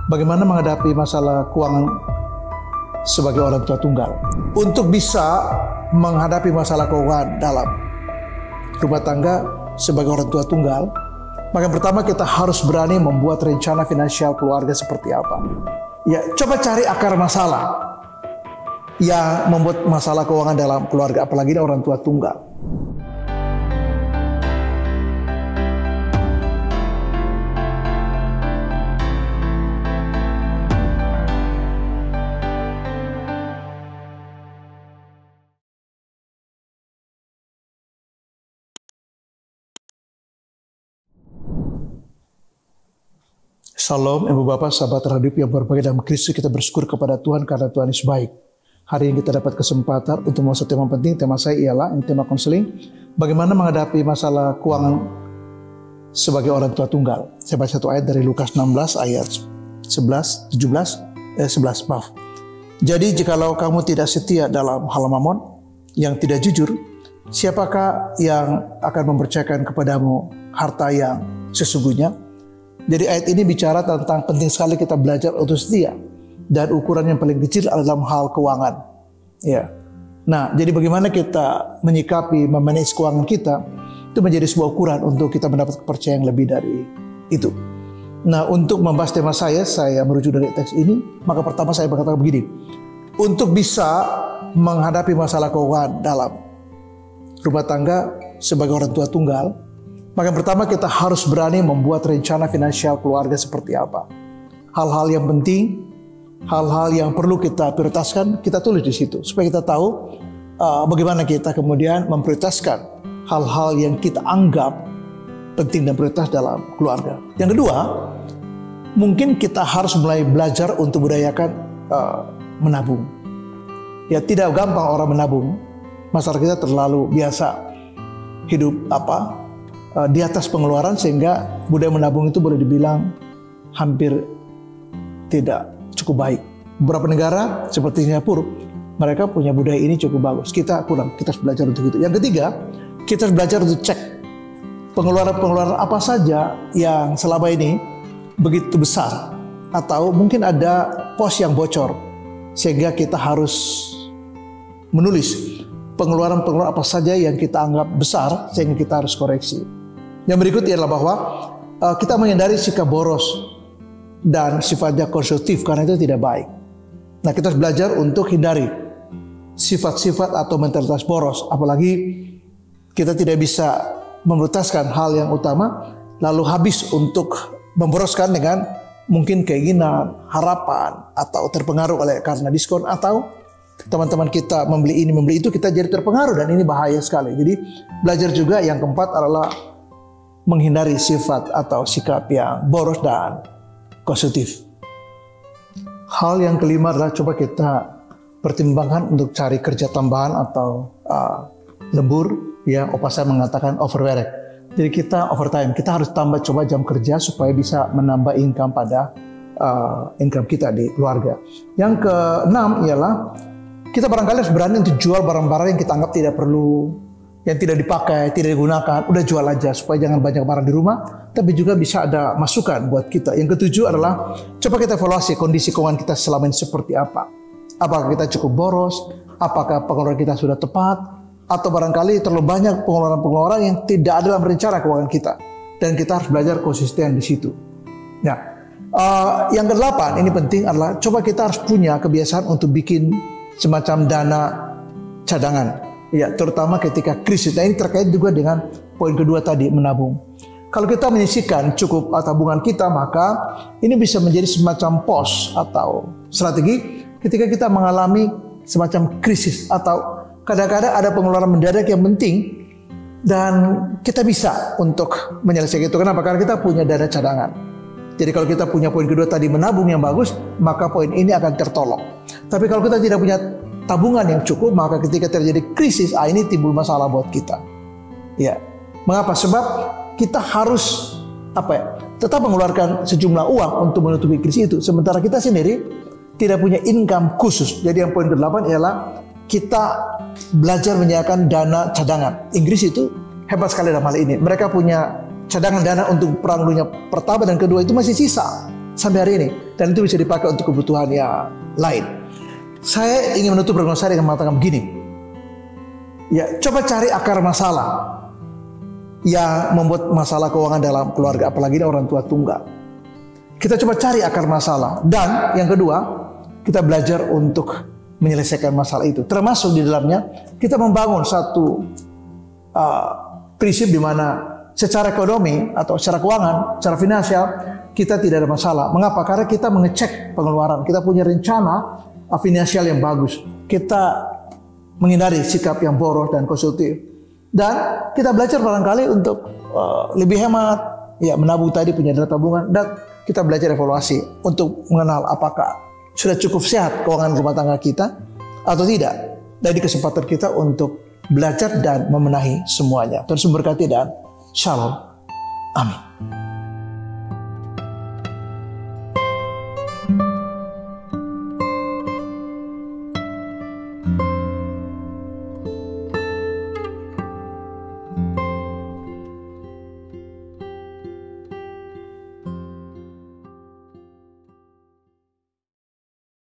Bagaimana menghadapi masalah keuangan sebagai orang tua tunggal. Untuk bisa menghadapi masalah keuangan dalam rumah tangga sebagai orang tua tunggal, maka pertama kita harus berani membuat rencana finansial keluarga seperti apa. Ya, coba cari akar masalah yang membuat masalah keuangan dalam keluarga, apalagi orang tua tunggal. Salam Ibu Bapak, sahabat radio yang berbahagia dalam Kristus. Kita bersyukur kepada Tuhan karena Tuhan Yesus baik. Hari ini kita dapat kesempatan untuk membahas tema penting. Tema saya ialah tema konseling. Bagaimana menghadapi masalah keuangan sebagai orang tua tunggal. Saya baca satu ayat dari Lukas 16 ayat 11. Jadi jikalau kamu tidak setia dalam hal mamon yang tidak jujur, siapakah yang akan mempercayakan kepadamu harta yang sesungguhnya? Jadi ayat ini bicara tentang penting sekali kita belajar untuk setia, dan ukuran yang paling kecil adalah dalam hal keuangan. Ya. Nah, jadi bagaimana kita menyikapi, memanage keuangan kita itu menjadi sebuah ukuran untuk kita mendapat kepercayaan lebih dari itu. Nah, untuk membahas tema saya merujuk dari teks ini, maka pertama saya berkata begini: untuk bisa menghadapi masalah keuangan dalam rumah tangga sebagai orang tua tunggal, maka pertama kita harus berani membuat rencana finansial keluarga seperti apa. Hal-hal yang penting, hal-hal yang perlu kita prioritaskan, kita tulis di situ. Supaya kita tahu bagaimana kita kemudian memprioritaskan hal-hal yang kita anggap penting dan prioritas dalam keluarga. Yang kedua, mungkin kita harus mulai belajar untuk budayakan menabung. Ya, tidak gampang orang menabung. Masyarakat kita terlalu biasa hidup di atas pengeluaran, sehingga budaya menabung itu boleh dibilang hampir tidak cukup baik. Beberapa negara seperti Singapura, mereka punya budaya ini cukup bagus. Kita kurang, kita harus belajar untuk itu. Yang ketiga, kita harus belajar untuk cek pengeluaran-pengeluaran apa saja yang selama ini begitu besar, atau mungkin ada pos yang bocor, sehingga kita harus menulis pengeluaran-pengeluaran apa saja yang kita anggap besar, sehingga kita harus koreksi. Yang berikutnya adalah bahwa kita menghindari sikap boros dan sifatnya konsumtif, karena itu tidak baik. Nah, kita harus belajar untuk hindari sifat-sifat atau mentalitas boros, apalagi kita tidak bisa memprioritaskan hal yang utama lalu habis untuk memboroskan dengan mungkin keinginan, harapan, atau terpengaruh karena diskon, atau teman-teman kita membeli ini membeli itu, kita jadi terpengaruh, dan ini bahaya sekali. Jadi belajar juga. Yang keempat adalah menghindari sifat atau sikap yang boros dan konsumtif. Hal yang kelima adalah coba kita pertimbangkan untuk cari kerja tambahan atau lembur, ya, opa saya mengatakan overwork. Jadi kita overtime, kita harus tambah coba jam kerja supaya bisa menambah income pada income kita di keluarga. Yang keenam ialah kita barangkali harus berani untuk jual barang-barang yang kita anggap tidak perlu, yang tidak dipakai, tidak digunakan, udah jual aja supaya jangan banyak barang di rumah, tapi juga bisa ada masukan buat kita. Yang ketujuh adalah coba kita evaluasi kondisi keuangan kita selama ini seperti apa. Apakah kita cukup boros? Apakah pengeluaran kita sudah tepat? Atau barangkali terlalu banyak pengeluaran-pengeluaran yang tidak ada dalam rencana keuangan kita, dan kita harus belajar konsisten di situ. Nah, yang kedelapan ini penting adalah coba kita harus punya kebiasaan untuk bikin semacam dana cadangan. Ya, terutama ketika krisis. Nah, ini terkait juga dengan poin kedua tadi, menabung. Kalau kita menyisihkan cukup tabungan kita, maka ini bisa menjadi semacam pos atau strategi ketika kita mengalami semacam krisis, atau kadang-kadang ada pengeluaran mendadak yang penting, dan kita bisa untuk menyelesaikan itu. Kenapa? Karena kita punya dana cadangan. Jadi kalau kita punya poin kedua tadi, menabung yang bagus, maka poin ini akan tertolong. Tapi kalau kita tidak punya tabungan yang cukup, maka ketika terjadi krisis, ini timbul masalah buat kita. Ya, mengapa? Sebab kita harus tetap mengeluarkan sejumlah uang untuk menutupi krisis itu, sementara kita sendiri tidak punya income khusus. Jadi yang poin ke-8 ialah kita belajar menyediakan dana cadangan. Inggris itu hebat sekali dalam hal ini. Mereka punya cadangan dana untuk perang dunia pertama dan kedua, itu masih sisa. sampai hari ini, dan itu bisa dipakai untuk kebutuhan yang lain. Saya ingin menutup renungan saya dengan mengatakan begini, ya, coba cari akar masalah yang membuat masalah keuangan dalam keluarga, apalagi orang tua tunggal. Kita coba cari akar masalah, dan yang kedua, kita belajar untuk menyelesaikan masalah itu. Termasuk di dalamnya kita membangun satu prinsip di mana secara ekonomi atau secara keuangan, secara finansial kita tidak ada masalah. Mengapa? Karena kita mengecek pengeluaran, kita punya rencana finansial yang bagus. Kita menghindari sikap yang boros dan konsumtif. Dan kita belajar barangkali untuk lebih hemat, ya, menabung tadi, punya dana tabungan, dan kita belajar evaluasi untuk mengenal apakah sudah cukup sehat keuangan rumah tangga kita atau tidak. Dari kesempatan kita untuk belajar dan memenahi semuanya. Terus memberkati dan shalom. Amin.